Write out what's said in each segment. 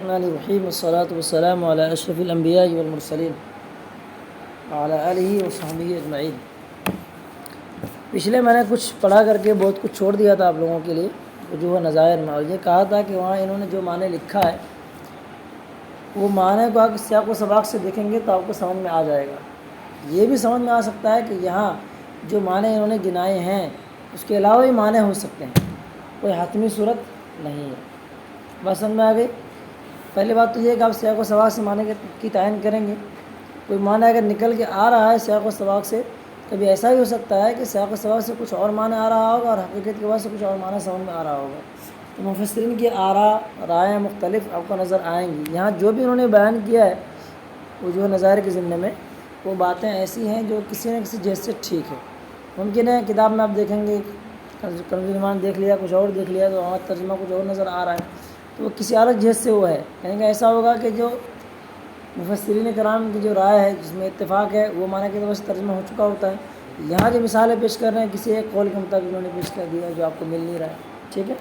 الرحمن الرحیم والصلاة والسلام علی اشرف الانبیاء والمرسلین وعلی آلہ وصحبہ اجمعین۔ پچھلے میں نے کچھ پڑھا کر کے بہت کچھ چھوڑ دیا تھا آپ لوگوں کے لیے وجوہ نظائر میں، اور یہ کہا تھا کہ وہاں انہوں نے جو معنی لکھا ہے وہ معنی کو آپ سیاق و سباق سے دیکھیں گے تو آپ کو سمجھ میں آ جائے گا۔ یہ بھی سمجھ میں آ سکتا ہے کہ یہاں جو معنی انہوں نے گنائے ہیں اس کے علاوہ بھی معنی ہو سکتے ہیں، کوئی حتمی صورت نہیں ہے۔ بات سمجھ میں آ گئی؟ پہلی بات تو یہ ہے کہ آپ سیاق و سباق سے معنی کی تعین کریں گے۔ کوئی معنی اگر نکل کے آ رہا ہے سیاق و سباق سے، کبھی ایسا ہی ہو سکتا ہے کہ سیاق و سباق سے کچھ اور معنی آ رہا ہوگا اور حقیقت کے بعد سے کچھ اور معنی سمجھ میں آ رہا ہوگا۔ تو مفسرین کی رائے مختلف آپ کو نظر آئیں گی۔ یہاں جو بھی انہوں نے بیان کیا ہے وجوہ نظائر کے ضمن میں، وہ باتیں ایسی ہیں جو کسی نہ کسی جیسے ٹھیک ہے۔ ممکن ہے کتاب میں آپ دیکھیں گے کنز ایمان دیکھ لیا، کچھ اور دیکھ لیا تو وہاں ترجمہ کچھ اور نظر آ رہا ہے، تو وہ کسی الگ جہت سے وہ ہے۔ یعنی کہ ایسا ہوگا کہ جو مفسرین کرام کی جو رائے ہے جس میں اتفاق ہے وہ معنی کی طرف سے ترجمہ ہو چکا ہوتا ہے۔ یہاں جو مثالیں پیش کر رہے ہیں کسی ایک قول کے مطابق انہوں نے پیش کر دیا جو آپ کو مل نہیں رہا ہے، ٹھیک ہے۔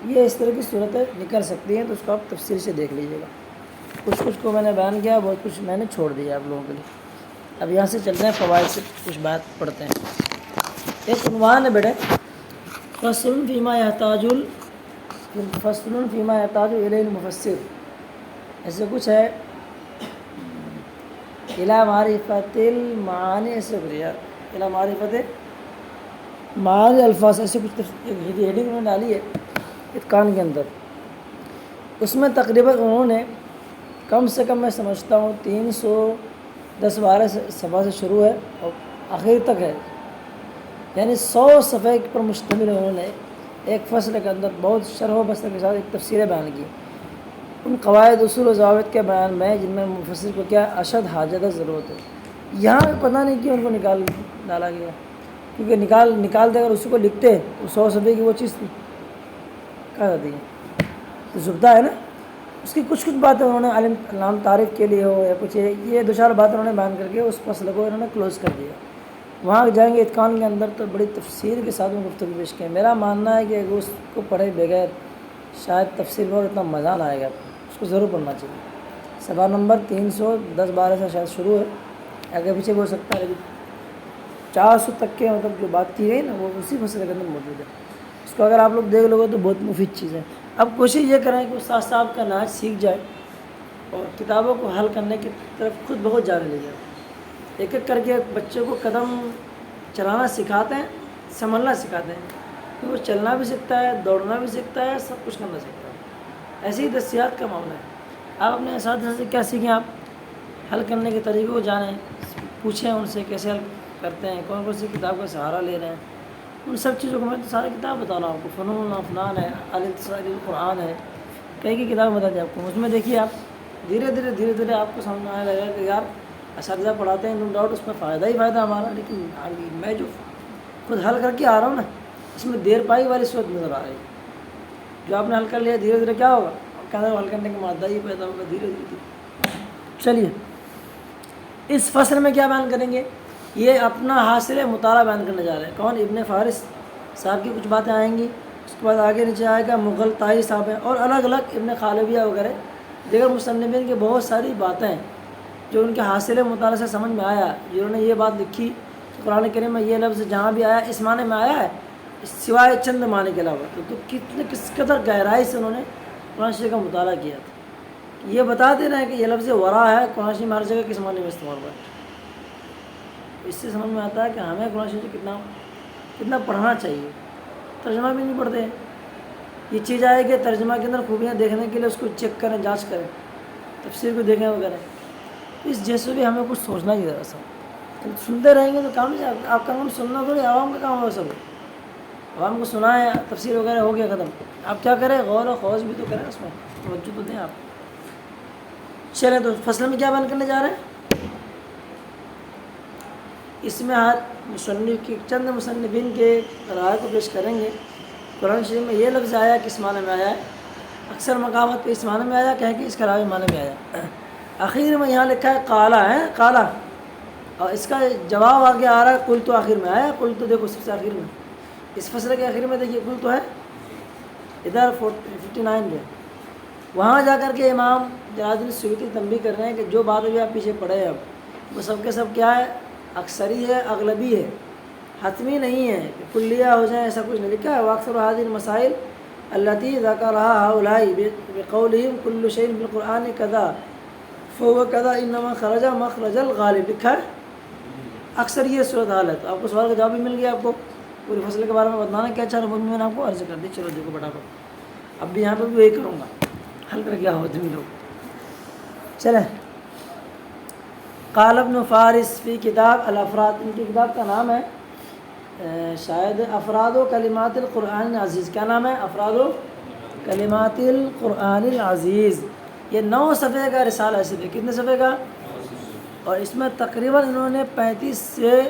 یہ اس طرح کی صورتیں نکل سکتی ہیں، تو اس کو آپ تفصیل سے دیکھ لیجیے گا۔ کچھ کو میں نے بیان کیا، بہت کچھ میں نے چھوڑ دیا آپ لوگوں کے لیے۔ اب یہاں سے چلتے ہیں، فوائد سے کچھ بات پڑھتے ہیں۔ ایک عنوان ہے بیٹے، فصل فیما یحتاج الیہ المفسر، ایسے کچھ ہے الی معرفت المعانی، ایسے کچھ یار الی معرفت معانی الفاظ، ایسے کچھ ہیڈنگ انہوں نے ڈالی ہے اتقان کے اندر۔ اس میں تقریباً انہوں نے کم سے کم میں سمجھتا ہوں 310-12 صفحہ سے شروع ہے اور آخر تک ہے، یعنی 100 صفحے پر مشتمل انہوں نے ایک فصل کے اندر بہت شرح و بسط کے ساتھ ایک تفسیریں بیان کی، ان قواعد اصول و ضوابط کے بیان میں جن میں مفسر کو کیا اشد حاجت ضرورت ہے۔ یہاں پتہ نہیں کیوں ان کو نکال ڈالا گیا، کیونکہ نکال دے اگر اسی کو لکھتے تو 100 صفحے کی وہ چیز تھی کہا جاتی ہے تو زبدہ ہے نا۔ اس کی کچھ باتیں انہوں نے علم تعریف کے لیے ہو یا کچھ یہ دو چار باتیں انہوں نے بیان کر کے اس فصل کو انہوں نے کلوز کر دیا۔ وہاں جائیں گے اتقان کے اندر تو بڑی تفصیل کے ساتھ میں گفتگو پیش کریں۔ میرا ماننا ہے کہ اگر اس کو پڑھے بغیر شاید تفصیل میں اتنا مزہ نہ آئے گا، اس کو ضرور پڑھنا چاہیے۔ صفحہ نمبر 310-12 سے شاید شروع ہے، آگے پیچھے بھی ہو سکتا ہے، لیکن 400 تک کے مطلب جو بات کی گئی نا وہ اسی فصل کے اندر موجود ہے۔ اس کو اگر آپ لوگ دیکھ لو گے تو بہت مفید چیز ہے۔ اب کوشش یہ کریں کہ استاد صاحب کا نہج سیکھ جائے اور کتابوں کو حل کرنے کی طرف خود بہت جانے لے جائے۔ ایک ایک کر کے بچے کو قدم چلانا سکھاتے ہیں، سنبھلنا سکھاتے ہیں، کہ وہ چلنا بھی سیکھتا ہے، دوڑنا بھی سیکھتا ہے، سب کچھ کرنا سیکھتا ہے۔ ایسے ہی دستیات کا معاملہ ہے۔ آپ اپنے اساتذہ سے کیا سیکھیں؟ آپ حل کرنے کے طریقے کو جانیں، پوچھیں ان سے کیسے حل کرتے ہیں، کون سی کتاب کا سہارا لے رہے ہیں، ان سب چیزوں کو میں تو ساری کتاب بتا رہا ہوں آپ کو، فنون و افنان ہے، الاتصال القرآن ہے، کئی کتابیں بتا دیں آپ کو۔ اس میں دیکھیے آپ دھیرے دھیرے آپ کو سمجھ میں آنے لگے گا کہ یار اساتذہ پڑھاتے ہیں نو ڈاؤٹ اس میں فائدہ ہی فائدہ ہمارا، لیکن میں جو خود حل کر کے آ رہا ہوں نا اس میں دیر پائی والی صورت نظر آ رہی ہے۔ جو آپ نے حل کر لیا دھیرے کیا ہوگا، کہاں حل کرنے کا مادہ ہی پیدا ہوگا دھیرے۔ چلیے اس فصل میں کیا بیان کریں گے، یہ اپنا حاصل مطالعہ بیان کرنے جا رہے ہیں۔ کون؟ ابن فارس صاحب کی کچھ باتیں آئیں گی، اس کے بعد آگے نیچے آئے گا مغل طائی صاحب ہیں، اور الگ الگ ابن خالبیہ وغیرہ دیگر مصنفین کی بہت ساری باتیں جو ان کے حاصل مطالعہ سے سمجھ میں آیا، جنہوں نے یہ بات لکھی کہ قرآن کریم میں یہ لفظ جہاں بھی آیا اس معنی میں آیا ہے سوائے چند معنی کے علاوہ، تو کس قدر گہرائی سے انہوں نے قرآن شریف کا مطالعہ کیا تھا۔ یہ بتا دے رہے ہیں کہ یہ لفظ ورا ہے قرآن شریف میں ہر جگہ کس معنی میں استعمال ہوا ہے۔ اس سے سمجھ میں آتا ہے کہ ہمیں قرآن شریف کتنا پڑھنا چاہیے۔ ترجمہ بھی نہیں پڑھتے ہیں، یہ چیز آئے کہ ترجمہ کے اندر خوبیاں دیکھنے کے لیے اس کو چیک کریں، جانچ کریں، تفسیر کو دیکھیں وغیرہ۔ اس جیسے بھی ہمیں کچھ سوچنا ہی ذرا سا، سنتے رہیں گے تو کام نہیں، آپ کا کام سننا تھوڑی، عوام کا کام ہو سب، عوام کو سنائیں، تفسیر وغیرہ ہو گیا ختم۔ آپ کیا کریں، غور و خوض بھی تو کریں، اس میں توجہ تو دیں آپ۔ چلیں تو فصل میں کیا بیان کرنے جا رہے ہیں، اس میں ہر مصنف کی چند مصنفین کے رائے کو پیش کریں گے۔ قرآن شریف میں یہ لفظ آیا کس معنی میں آیا ہے، اکثر مقامات پہ اس معنی میں آیا، کہیں کہ اس کا راوی معنی میں آیا۔ آخر میں یہاں لکھا ہے قالا ہے، قالا، اور اس کا جواب آگے آ رہا ہے قل، تو آخر میں آیا، قل تو دیکھو سب سے آخر میں، اس فصل کے آخر میں دیکھیے قل تو ہے ادھر 59 میں، وہاں جا کر کے امام جلال الدین سیوطی تنبیہ کر رہے ہیں کہ جو بات ابھی آپ پیچھے پڑھے ہیں اب وہ سب کے سب کیا ہے، اکثری ہے، اغلبی ہے، حتمی نہیں ہے کہ کلیہ ہو جائیں، ایسا کچھ نہیں لکھا ہے۔ واکثر هذه المسائل التي ذكرها هؤلاء بقولهم كل شيء في القرآن كذا فهو كذا انما خرج مخرج الغالب، لکھا ہے۔ اکثر یہ صورت حال ہے۔ تو آپ کو سوال کا جواب بھی مل گیا، آپ کو پوری فصل کے بارے میں بتانا کیا چاہ رہا ہوں، میں نے آپ کو عرض کر دی۔ چلو دیکھو بٹافٹ، اب بھی یہاں پہ بھی وہی کروں گا، حل کر کیا ہو تم لوگ۔ چلیں، قال ابن فارس فی کتاب الافراد، ان کی کتاب کا نام ہے شاید افراد و کلمات القرآن العزیز۔ کیا نام ہے؟ افراد و کلمات القرآن العزیز۔ یہ 9 صفحے کا رسالہ ہے، صرف کتنے صفحے کا؟ اور اس میں تقریباً انہوں نے 35 سے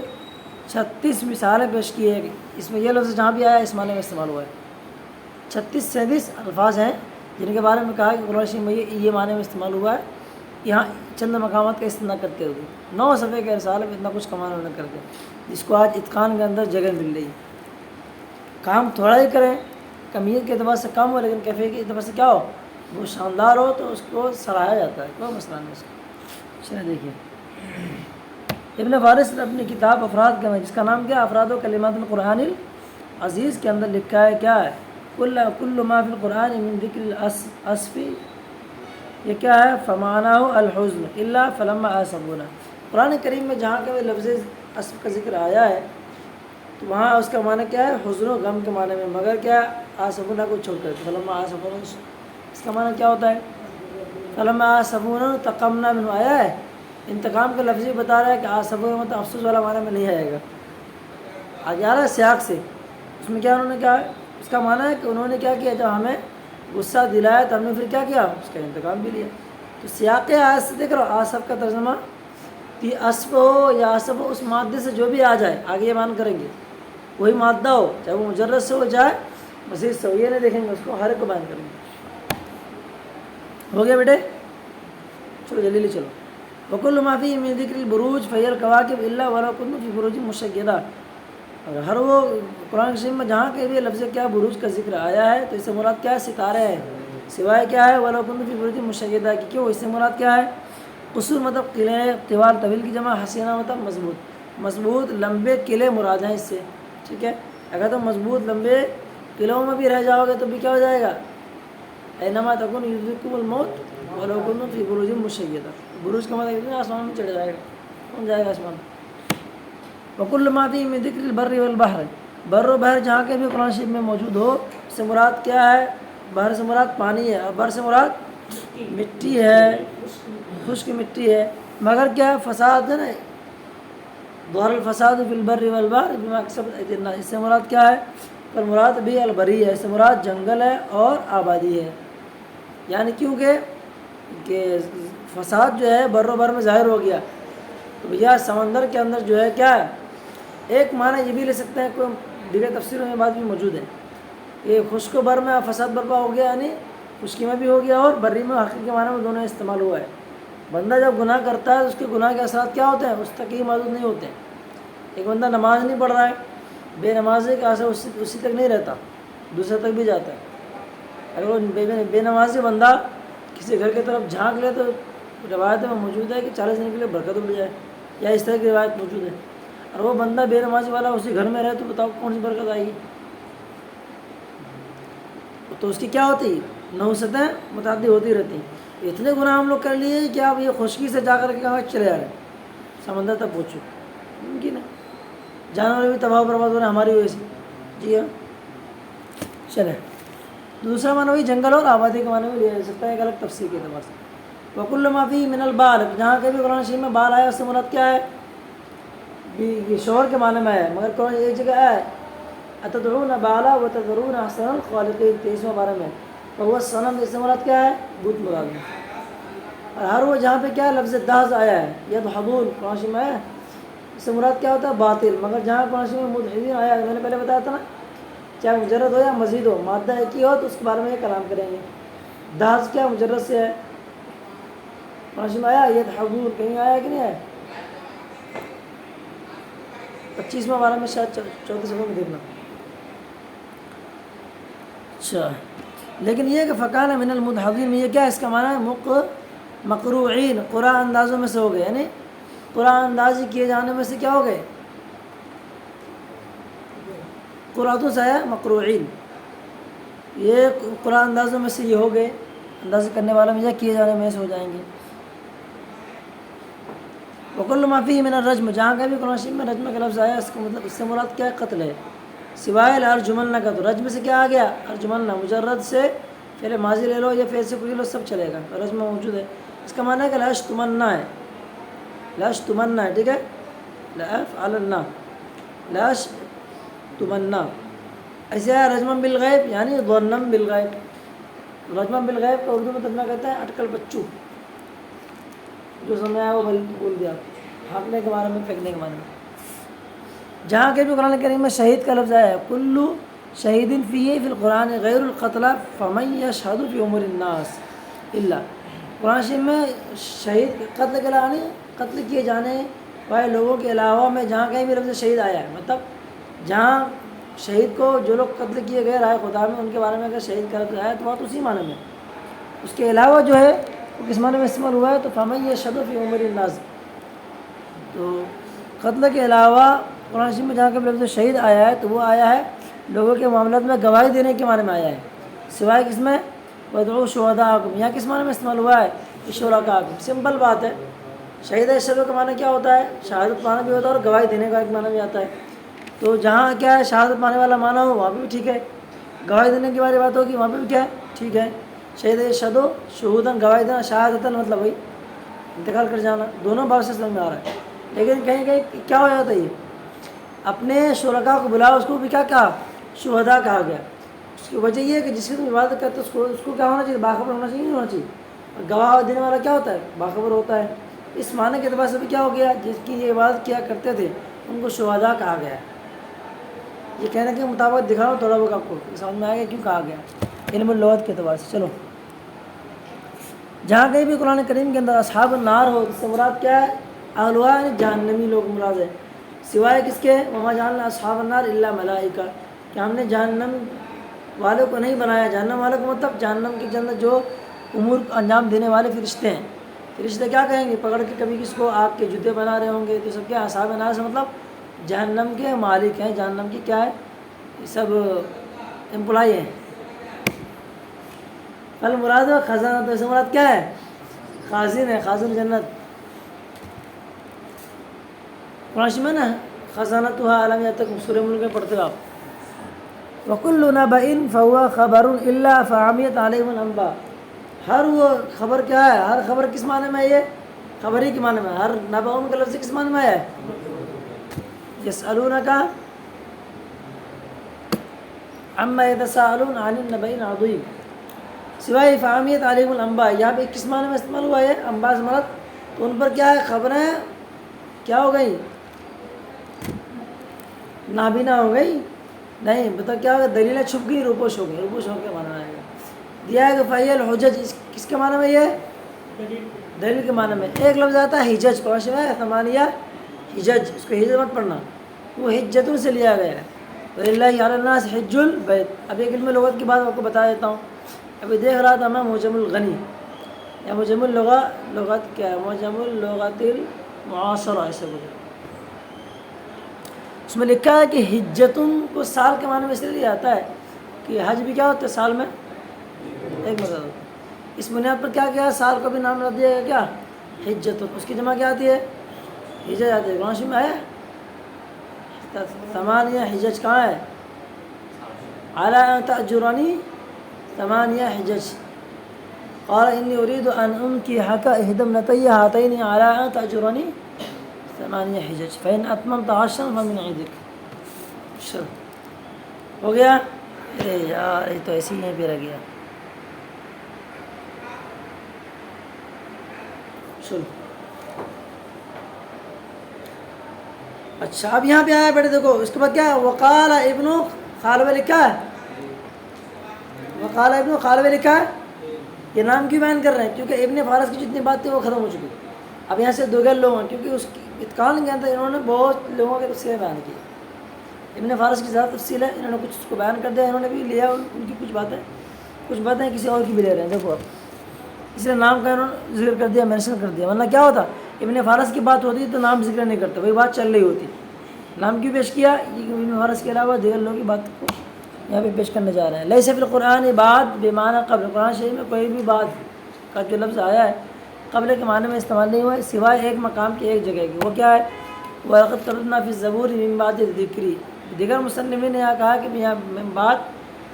36 مثالیں پیش کی ہے۔ اس میں یہ لفظ جہاں بھی آیا ہے اس معنی میں استعمال ہوا ہے۔ 36-37 الفاظ ہیں جن کے بارے میں کہا کہ قرآن شریف میں یہ معنی میں استعمال ہوا ہے، یہاں چند مقامات کا استثناء کرتے ہوئے 9 صفحے کے رسالے میں اتنا کچھ کمانا انہوں نے کر کے، جس کو آج اتقان کے اندر جگہ مل رہی ہے۔ کام تھوڑا ہی کریں، کمیت کے اعتبار سے کم ہو لیکن کیفیت کے اعتبار سے کیا ہو، وہ شاندار ہو تو اس کو سراہا جاتا ہے، کوئی مسئلہ نہیں اس کا۔ چلیں دیکھیے، ابن فارس نے اپنی کتاب افراد کا، جس کا نام کیا، افراد و کلمات القرآن العزیز کے اندر لکھا ہے کیا ہے، کل ما فی القرآن من ذکر الاسف، یہ کیا ہے، فمعناہ الحزن الا فلما آسفونا۔ قرآن کریم میں جہاں کا لفظ اسف کا ذکر آیا ہے تو وہاں اس کا معنی کیا ہے، حزن و غم کے معنی میں، مگر کیا آسفونا کو چھوڑ کر، فلما آسفونا اس کا معنی کیا ہوتا ہے، فلما آسفونا تقمنا منہ، آیا ہے انتقام کا لفظ بتا رہا ہے کہ آسفونا مطلب افسوس والا معنی میں نہیں آئے گا، آگے آ رہا ہے سیاق سے۔ اس میں کیا انہوں نے کہا، اس کا معنی ہے کہ انہوں نے کیا کیا، جب ہمیں غصہ دلایا تو ہم نے پھر کیا کیا، اس کا انتقام بھی لیا۔ تو سیاق آیت سے دیکھ رہو، آصف کا ترجمہ کہ اسف ہو یا آصف ہو، اس مادے سے جو بھی آ جائے آگے یہ مان کریں گے، وہی مادہ ہو چاہے وہ مجرد سے ہو جائے مزید سے ہو، یہ نہیں دیکھیں گے، اس کو ہر ایک کو بیان کریں گے۔ ہو گیا بیٹے، چلو جلدی چلو۔ وکل ما فی من ذکر البروج فہی الکواکب الا ولو کنتم فی بروج مشیدہ، اور ہر وہ قرآن شریف میں جہاں کہ بھی لفظ کیا بروج کا ذکر آیا ہے تو اس سے مراد کیا ہے، ستارے ہیں، سوائے کیا ہے، وَلَوْ كُنتُمْ فِي بُرُوجٍ مُشَيَّدَةٍ کہ کیوں، اس سے مراد کیا ہے، قصور مطلب قلعے، طوال طویل کی جمع، حسینہ مطلب مضبوط، مضبوط لمبے قلعے مراد ہیں اس سے، ٹھیک ہے۔ اگر تم مضبوط لمبے قلعوں میں بھی رہ جاؤ گے تو بھی کیا ہو جائے گا، اینما تکون یدرککم الموت وَلَوْ كُنتُمْ فِي بُرُوجٍ مُشَيَّدَةٍ، بروج کا مطلب آسمان میں چڑھ جائے گا، کون جائے گا آسمان۔ وَكُلُّ مَا فِيهِ مِن ذِكْرِ الْبَرِّ وَالْبَحْرِ، بر و بحر جہاں کے بھی قرآن شریف میں موجود ہو، اس سے مراد کیا ہے، بحر سے مراد پانی ہے اور بر سے مراد مٹی ہے، خشک مٹی ہے، مگر کیا ہے، فساد ہے نا، ظہر الفساد فی البر والبحر بما کسبت ایدی الناس، اس سے مراد کیا ہے، پر مراد بھی البری ہے، اس سے مراد جنگل ہے اور آبادی ہے، یعنی کیونکہ کہ فساد جو ہے بر و بر میں ظاہر ہو گیا تو بھیا سمندر کے اندر جو ہے کیا ہے، ایک معنی یہ بھی لے سکتے ہیں، کوئی دیگر تفسیروں میں بات بھی موجود ہے، یہ خشک و بر میں فساد برپا ہو گیا، یعنی خشکی میں بھی ہو گیا اور بری میں حقیقی کے معنی میں دونوں استعمال ہوا ہے۔ بندہ جب گناہ کرتا ہے تو اس کے گناہ کے اثرات کیا ہوتے ہیں، اس تک ہی محدود نہیں ہوتے ہیں۔ ایک بندہ نماز نہیں پڑھ رہا ہے، بے نمازی کا اثر اسی تک نہیں رہتا، دوسرے تک بھی جاتا ہے۔ اگر وہ بے نمازی بندہ کسی گھر کی طرف جھانک لے تو روایت میں موجود ہے کہ 40 دن کے لیے برکت اڑ جائے، یا اس طرح کی روایت موجود ہے۔ اور وہ بندہ بے نمازی والا اسی گھر میں رہے تو بتاؤ کون سی برکت آئے گی۔ تو اس کی کیا ہوتی، نحوستیں متعدد ہوتی رہتی۔ اتنے گناہ ہم لوگ کر لیے کہ آپ یہ خشکی سے جا کر کے کہاں چلے آ رہے ہیں، سمندر تک پہنچو، ممکن ہے، جانور بھی تباہ و برباد ہو رہے ہیں ہماری وجہ سے۔ جی ہاں، چلیں، دوسرا معنی وہی جنگل اور آبادی کے معنی میں لیا جا سکتا ہے، ایک الگ تفسیر کے اعتبار سے۔ وَكُلُّ مَا فِيهِ مِنَ الْبَالِ، جہاں کہ بھی قرآن شریف میں بال آیا اس سے مراد کیا ہے، یہ شوہر کے معنی میں ہے، مگر قرآن ایک جگہ ہے اتدعون بالا وتذرون احسن الخالقین، 23واں بارے میں، اور وہ صنم، اس سے مراد کیا ہے، بت مراد ہے۔ اور ہر وہ جہاں پہ کیا لفظ دہز آیا ہے، یدحضون قرآن شریف میں ہے، اس سے مراد کیا ہوتا ہے، باطل، مگر جہاں قرآن شریف میں مدحضین آیا ہے، میں نے پہلے بتایا تھا نا، چاہے مجرد ہو یا مزید ہو، مادہ ایک ہی ہو تو اس کے بارے میں یہ کلام کریں گے۔ دہز کیا مجرد سے ہے، قرآن شریف میں آیا یدحضون، کہیں آیا کہ نہیں آیا، 25واں بارہ میں شاید 34 صفحے میں دیکھنا۔ اچھا لیکن یہ کہ فقان من المدحضین میں یہ کیا اس کا معنی ہے مقروعین، قرآن اندازوں میں سے ہو گئے، یعنی قرآن اندازی کیے جانے میں سے کیا ہو گئے، قرآتوں سے ہے مقروعین، یہ قرآن اندازوں میں سے یہ ہو گئے، اندازہ کرنے والا میں کیے جانے میں سے ہو جائیں گے۔ وکل ما فیہ من الرجم، جہاں کا بھی قرآن شریف میں رجم کا لفظ آیا اس کا مطلب اس سے مراد کیا ہے، قتل ہے، سوائے الارجمن کا، تو رجم سے کیا آ گیا، ارجمن، مجرد سے پہلے ماضی لے لو یا فعل سے کوئی لے لو سب چلے گا، رجم موجود ہے، اس کا معنی ہے کہ لاشتمنا ہے، لاشتمنا ہے، ٹھیک ہے، لافعلن، لاشتمنا، ایسے ہے رجم بالغیب یعنی ظنم بالغیب، رجم بالغیب کا اردو میں ترجمہ کہتا ہے اٹکل بچو، جو سمجھ آیا وہ بول دیا، ہانکنے کے بارے میں، پھینکنے کے بارے میں۔ جہاں کے بھی قرآن کریم میں شہید کا لفظ آیا ہے، کلو شہید فیہ فی القرآن غیر القتلى فمن یشہد فی امور الناس الا، قرآن شریف میں شہید قتل کے لعنی قتل کیے جانے والے لوگوں کے علاوہ میں جہاں کہیں بھی لفظ شہید آیا ہے، مطلب جہاں شہید کو جو لوگ قتل کیے گئے رائے خدا میں ان کے بارے میں اگر شہید کا لفظ آیا تو بات اسی معنی میں، اس کے علاوہ جو ہے وہ کس معنی میں استعمال ہوا ہے، تو فمن یشہد فی امور الناس، تو قتل کے علاوہ قرآن شریف میں جہاں کا لفظ شہید آیا ہے تو وہ آیا ہے لوگوں کے معاملات میں گواہی دینے کے معنی میں آیا ہے، سوائے کس میں وَادْعُوا شُهَدَاءَكُمْ، یہاں کس معنی میں استعمال ہوا ہے، شرکاءکم، سمپل بات ہے، شہید اشہد کا معنی کیا ہوتا ہے، شہادت پانا بھی ہوتا ہے اور گواہی دینے کا ایک معنی بھی آتا ہے، تو جہاں کیا ہے شہادت پانے والا معنی ہو وہاں پہ بھی ٹھیک ہے، گواہی دینے کی باری بات ہوگی وہاں پہ بھی کیا ہے ٹھیک ہے، شہید اشہد شہوداً گواہی دینا، شہادتاً مطلب وہی انتقال کر جانا، دونوں بات سے سمجھ میں آ رہا ہے، لیکن کہیں کہیں کیا ہو جاتا ہے یہ اپنے شرکاء کو بلاؤ، اس کو بھی کیا کہا، شہداء کہا گیا، اس کی وجہ یہ ہے کہ جس کی تم عبادت کرتے ہو اس کو کیا ہونا چاہیے، باخبر ہونا چاہیے، نہیں ہونا چاہیے، اور گواہ دینے والا کیا ہوتا ہے، باخبر ہوتا ہے، اس معنی کے اعتبار سے بھی کیا ہو گیا، جس کی یہ عبادت کیا کرتے تھے ان کو شہداء کہا گیا ہے، یہ کہنے کے مطابق دکھاؤ تھوڑا بہت آپ کو سمجھ میں آئے گا کیوں کہا گیا علم اللغت کے اعتبار سے۔ چلو جہاں کہیں بھی قرآن کریم کے اندر اصحاب النار ہو اس سے مراد کیا ہے، اہلها یعنی جہنمی لوگ مراد ہے، سوائے کس کے، وما جعلنا اصحاب النار الا ملائکہ، کہ ہم نے جہنم والوں کو نہیں بنایا، جہنم والوں کو مطلب جہنم کے اندر جو امور انجام دینے والے فرشتے ہیں، فرشتے کیا کہیں گے، پکڑ کے کبھی کس کو آگ کے جوتے بنا رہے ہوں گے، تو سب کیا اصحاب النار سے مطلب جہنم کے مالک ہیں، جہنم کی کیا ہے، یہ سب امپلائی ہیں، المراد خزانہ، تو اس سے مراد کیا ہے، خازن ہے، خازن جنت، قرآن شریف میں نا خزانتها علم یاتکم، سورہ ملک میں پڑھتے ہو آپ، وَكُلُّ نَبَإٍ فَهُوَ خَبَرٌ إِلَّا فَعَمِيَتْ عَلَيْهِمُ الْأَنْبَاءُ، ہر وہ خبر کیا ہے، ہر خبر کس معنی میں ہے، یہ خبر ہی کے معنی میں، ہر نبأ کا لفظ کس معنی میں ہے، يَسْأَلُونَكَ عَمَّا يَتَسَاءَلُونَ عَنِ النَّبَإِ الْعَظِيمِ، سوائے فَعَمِيَتْ عَلَيْهِمُ الْأَنْبَاء، یہاں پہ کس معنی میں استعمال ہوا ہے، انباء سے مراد، تو ان پر کیا ہے، خبریں کیا ہو گئی، نابینا ہو گئی، نہیں بتا کیا ہوگا، دلیلیں چھپ گئی، روپوش ہو گئی، روپوش ہو کے معنی میں آئے گا، دیا ہے کہ فَهِيَ الْحُجَجِ، کس کے معنی میں یہ دلیل کے معنی میں، ایک لفظ آتا ہے حجج، قرآن میں ثمانیہ حجج، اس کو حجج مت پڑھنا، وہ حجتوں سے لیا گیا ہے، وَلِلَّهِ عَلَى النَّاسِ حِجُّ الْبَيْتِ، اب ایک علم لغت کی بات آپ کو بتا دیتا ہوں، ابھی دیکھ رہا تھا میں معجم الغنی یا معجم اللغت کیا ہے، معجم اللغت المعاصرہ ایسے بولے، اس میں لکھا ہے کہ حجتن کو سال کے معنی میں اس لیے لیا جاتا ہے کہ حج بھی کیا ہوتا ہے، سال میں ایک مرتبہ ہوتا ہے، اس بنیاد پر کیا کیا سال کو بھی نام رکھ دیا گیا کیا، حجتن، اس کی جمع کیا آتی ہے، حجج آتی ہے، قرآن شریف میں ہے ثمانیہ حجج، کہاں ہے، علی ان تأجرنی ثمانیہ حجج، قال انی اريد ان انکحک احدی ابنتی ہاتین علی ان تأجرنی ثمانیہ حجج فإن اتممت عشرا فمن عندک، چلو ہو گیا، ارے یار یہ تو ایسے ہی پہ رہ گیا، چلو اچھا اب یہاں پہ آیا بیٹے دیکھو، اس کے بعد کیا ہے، وقال ابن خالوہ لکھا ہے، وقال ابن خالوہ لکھا ہے، یہ نام کیوں بیان کر رہے ہیں، کیونکہ ابن فارس کی جتنی بات تھی وہ ختم ہو چکی، اب یہاں سے دوغل لوگ ہیں، کیونکہ اس کی اتقان کے اندر انہوں نے بہت لوگوں کے تفسیریں بیان کی، ابن فارس کی زیادہ تفصیل ہے، انہوں نے کچھ اس کو بیان کر دیا، انہوں نے بھی لیا ان کی کچھ باتیں، کچھ باتیں کسی اور کی بھی لے رہے ہیں. دیکھو اب اس لیے نام کا انہوں نے ذکر کر دیا، مینشن کر دیا، ورنہ کیا ہوتا ابن فارس کی بات ہوتی تو نام ذکر نہیں کرتے، وہی بات چل رہی ہوتی. نام کیوں پیش کیا؟ یہ ابن فارس کے علاوہ دیگر لوگوں کی بات کو یہاں پہ پیش کرنے جا رہے ہیں. لیس فی القرآن بات بمعنی قبل، قرآن شریف میں کوئی بھی بات کا جو لفظ آیا ہے قبل کے معنی میں استعمال نہیں ہوا ہے سوائے ایک مقام کی، ایک جگہ کی. وہ کیا ہے؟ وَلَقَدْ كَتَبْنَا فِي الزَّبُورِ مِن بَعْدِ الذِّكْرِ. دیگر مصنفین نے یہاں کہا کہ یہاں بات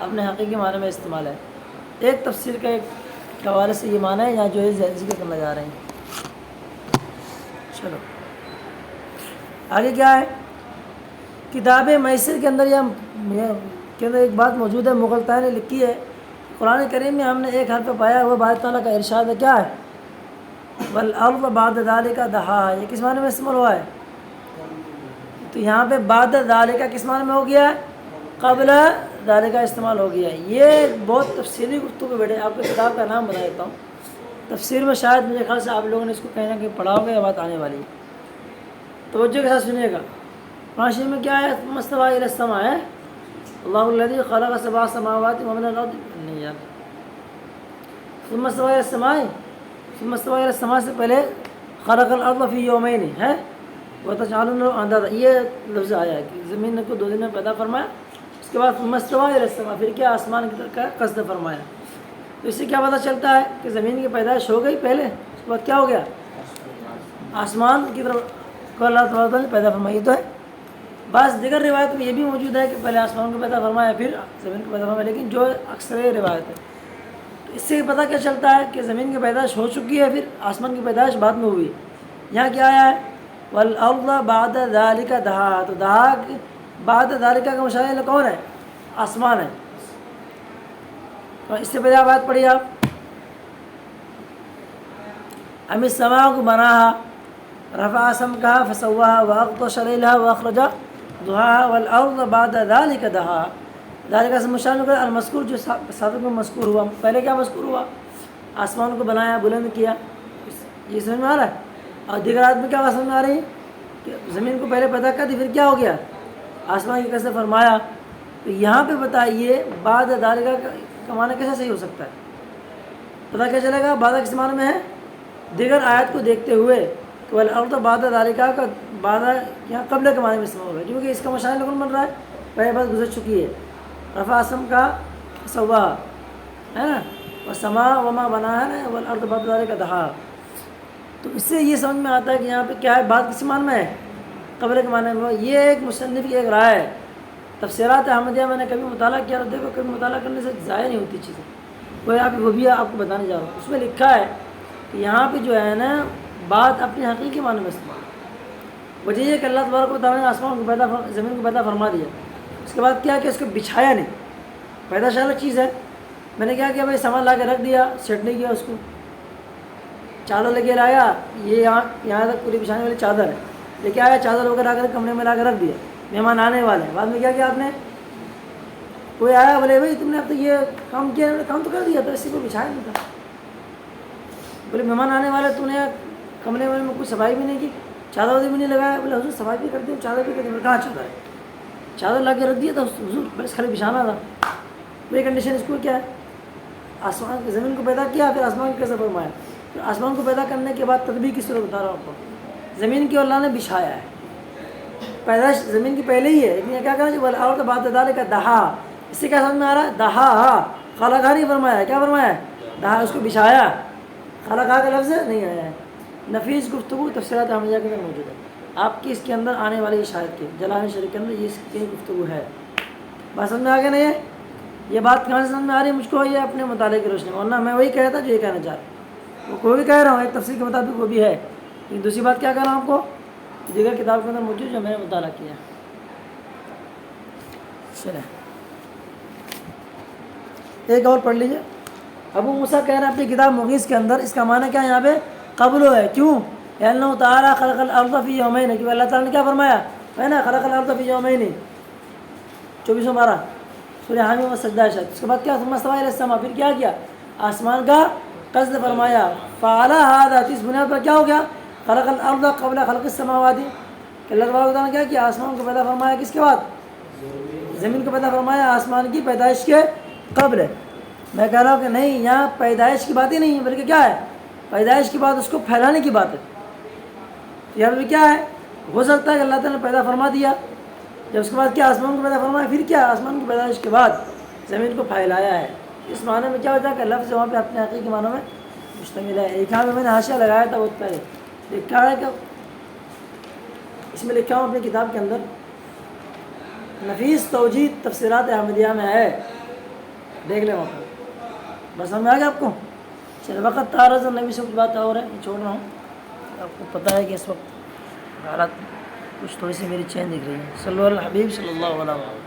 اپنے حقیقی معنی میں استعمال ہے. ایک تفسیر کا ایک حوالے سے یہ معنی ہے یہاں جو ہے ذکر کرنا جا رہے ہیں. چلو آگے کیا ہے؟ کتاب میسر کے اندر کے اندر ایک بات موجود ہے، مغلطہ نے لکھی ہے. قرآن کریم میں ہم نے ایک حرف پایا، وہ بارک تعالیٰ کا ارشاد ہے. کیا ہے؟ وَالْأَرْضَ بَعْدَ ذَلِكَ دَحَاهَا. یہ کس معنی میں استعمال ہوا ہے؟ تو یہاں پہ بعد ذالک کس معنی میں ہو گیا ہے؟ قبل ذالک استعمال ہو گیا ہے. یہ بہت تفصیلی گفتگو بیٹھے. آپ کو کتاب کا نام بتا دیتا ہوں. تفسیر میں شاید مجھے خیال سے آپ لوگوں نے اس کو کہیں نہ کہیں پڑھا ہوگا، یہ بات آنے والی ہے. توجہ کے ساتھ سنیے گا. قرآن شریف میں کیا ہے؟ ثم استوى إلى السماء ہے اللہ الذي خلق سبع سماوات ومن الأرض. نہیں یار، ثم استوى إلى السماء، ثم استوى إلى السماء سے پہلے خلق الأرض في يومين ہے وتجعلون اندازا. یہ لفظ آیا ہے کہ زمین کو 2 دن میں پیدا فرمایا. اس کے بعد ثم استوى إلى السماء، پھر کیا؟ آسمان کی طرف کا قصد فرمایا. تو اس سے کیا پتہ چلتا ہے کہ زمین کی پیدائش ہو گئی پہلے، اس کے بعد کیا ہو گیا؟ آسمان کی طرف کو اللہ تعالیٰ نے پیدا فرمایا. یہ تو ہے. بعض دیگر روایت میں یہ بھی موجود ہے کہ پہلے آسمان کو پیدا فرمایا پھر زمین کو پیدا فرمایا، لیکن جو اکثر روایت ہے. تو اس سے پتہ کیا چلتا ہے کہ زمین کی پیدائش ہو چکی ہے، پھر آسمان کی پیدائش بعد میں ہوئی. یہاں کیا آیا ہے؟ وَالْأَرْضَ بَعْدَ ذَلِكَ دَحَاهَا. تو دہا بعد ذَلِكَ کا مشابہ کون ہے؟ آسمان ہے. تو اس سے پہلے آپ بات پڑھی آپ ام السماء کو بناها رفع سمكها فسواها وأغطش ليلها وأخرج ضحاها والأرض بعد ذلك دحاها. ذلك سے مشابہ کر المذکور جو سابق میں مذکور ہوا. پہلے کیا مذکور ہوا؟ آسمان کو بنایا، بلند کیا. یہ سمجھ میں آ رہا ہے؟ اور دیگر آیت میں کیا سمجھ میں آ رہی ہے کہ زمین کو پہلے پیدا کر دی پھر کیا ہو گیا؟ آسمان کی کیسے فرمایا. تو یہاں پہ بتائیے بعد ذالک کا معنی کیسے صحیح ہو سکتا ہے؟ پتہ کیا چلے گا بعد کس معنی میں ہے؟ دیگر آیت کو دیکھتے ہوئے کہ والارض بعد ذالک کا بعد یہاں قبل کے معنی میں استعمال ہوگا، کیونکہ اس کا مشابہ لکھن بن رہا ہے. پہلے بات گزر چکی ہے. رفع اسم کا سوا ہے نا، اور سما وما بنا ہے نا، والارض بعد ذالک دحا. تو اس سے یہ سمجھ میں آتا ہے کہ یہاں پہ کیا ہے؟ بات کس معنی میں ہے؟ قبل کے معنی میں. یہ ایک مصنف کی ایک رائے ہے. تفسیرات احمدیہ میں نے کبھی مطالعہ کیا تو دیکھو کبھی مطالعہ کرنے سے ضائع نہیں ہوتی چیزیں. وہ بھی آپ کو بتانے جا رہا ہوں. اس میں لکھا ہے کہ یہاں پہ جو ہے نا بات اپنے حقیقی معنی میں استعمال. وجہ یہ کہ اللہ تبارک و تعالیٰ نے آسمان کو پیدا زمین کو پیدا فرما دیا. اس کے بعد کیا کہ اس کو بچھایا نہیں. پیدا شاید چیز ہے. میں نے کیا کیا بھائی سامان لا کے رکھ دیا، سیٹ نہیں کیا اس کو. چادر لے کے لایا، یہ یہاں تک پوری بچھانے والی چادر ہے. لے کے آیا چادر وغیرہ لا کر کمرے میں لا کے رکھ دیا. مہمان آنے والے ہیں. بعد میں کیا کیا آپ نے؟ کوئی آیا بولے بھائی تم نے اب تک یہ کام کیا؟ کام تو کر دیا تھا، اسی کو بچھایا نہیں تھا. بولے مہمان آنے والے تو نے کمرے میں کچھ صفائی بھی نہیں کی، چادر بھی نہیں لگایا. بولے حضور صفائی بھی کرتے ہو، چادر بھی کرتے ہو. کہاں چادر ہے؟ چادر لا کے رکھ دیا تھا حضور، بس خالی بچھانا تھا. وہی کنڈیشن اس کو کیا ہے؟ آسمان زمین کو پیدا کیا پھر آسمان کو کیسے فرمایا؟ پھر آسمان کو پیدا کرنے کے بعد تدبیر کی صورت بتا رہا ہوں آپ کو. زمین کی اللہ نے بچھایا ہے. پیدائش زمین کی پہلے ہی ہے، لیکن کیا کرنا چاہیے؟ اور تو بات ذالک کا دہا. اس سے کیا سمجھ میں آ رہا ہے؟ دہا خلقہ نہیں فرمایا ہے. کیا فرمایا ہے؟ دہا. اس کو بچھایا. خلقہ کا لفظ نہیں آیا ہے. نفیس گفتگو تفسیرات احمدیہ کے اندر موجود ہے. آپ کی اس کے اندر آنے والی شاید کے جلال شریف کے اندر یہ اس کی گفتگو ہے. بات سمجھ میں آ گیا نہیں ہے؟ یہ بات کہاں سے سمجھ میں آ رہی ہے مجھ کو؟ یہ اپنے مطالعے کی روشنی میں، ورنہ میں وہی کہتا جو یہ کہنا چاہ رہا ہوں. وہ کوئی بھی کہہ رہا ہوں ایک تفسیر کے مطابق وہ بھی ہے، لیکن دوسری بات کیا کہہ رہا ہوں آپ کو؟ دیگر کتاب کے اندر موجود جو میں نے مطالعہ کیا. چلیں ایک اور پڑھ لیجیے. ابو موسیٰ کہہ رہے ہیں اپنی کتاب مغیث کے اندر، اس کا معنی کیا یہاں پہ قبل ہے. کیوں؟ اللہ تعالیٰ خلق الارض فی یومین، کیونکہ اللہ تعالیٰ نے کیا فرمایا ہے نا، خلق الارض فی یومین 24/12 سورہ حامیم و سجدہ شد. اس کے بعد کیا؟ ثم استوى الی السماء، پھر کیا کیا؟ آسمان کا قصد فرمایا. فعلی ھذا، اس بنیاد پر کیا ہو گیا؟ خلق الارض قبل خلق السماوات، کہ اللہ تبارک و تعالیٰ نے کیا کیا؟ آسمان کو پیدا فرمایا. کس کے بعد؟ زمین کو پیدا فرمایا آسمان کی پیدائش کے قبل. میں کہہ رہا ہوں کہ نہیں، یہاں پیدائش کی بات ہی نہیں ہے، بلکہ کیا ہے، پیدائش کے بعد اس کو پھیلانے کی بات ہے۔ یہاں پہ کیا ہے، ہو سکتا ہے کہ اللہ تعالیٰ نے پیدا فرما دیا، جب اس کے بعد کیا آسمان کو پیدا فرمایا، پھر کیا آسمان کی پیدائش کے بعد زمین کو پھیلایا ہے۔ اس معنی میں کیا ہوتا ہے کہ لفظ وہاں پہ اپنے حقیقی معنوں میں مشتمل ہے۔ ایک یہاں پہ میں نے حاشیہ لگایا تھا بہت پہلے، لکھا ہے کہ اس میں لکھا ہوں اپنی کتاب کے اندر، نفیس توجیہ تفسیرات احمدیہ میں ہے، دیکھ لیں وہاں پر۔ بس سمجھ آ گیا آپ کو؟ چلے، وقت تعارض اور نبی سے کچھ بات اور ہے، میں چھوڑ رہا ہوں۔ آپ کو پتہ ہے کہ اس وقت حالات کچھ تھوڑی سی میری چین دکھ رہی ہے۔ صلی اللہ علیہ حبیب صلی اللہ علیہ وسلم۔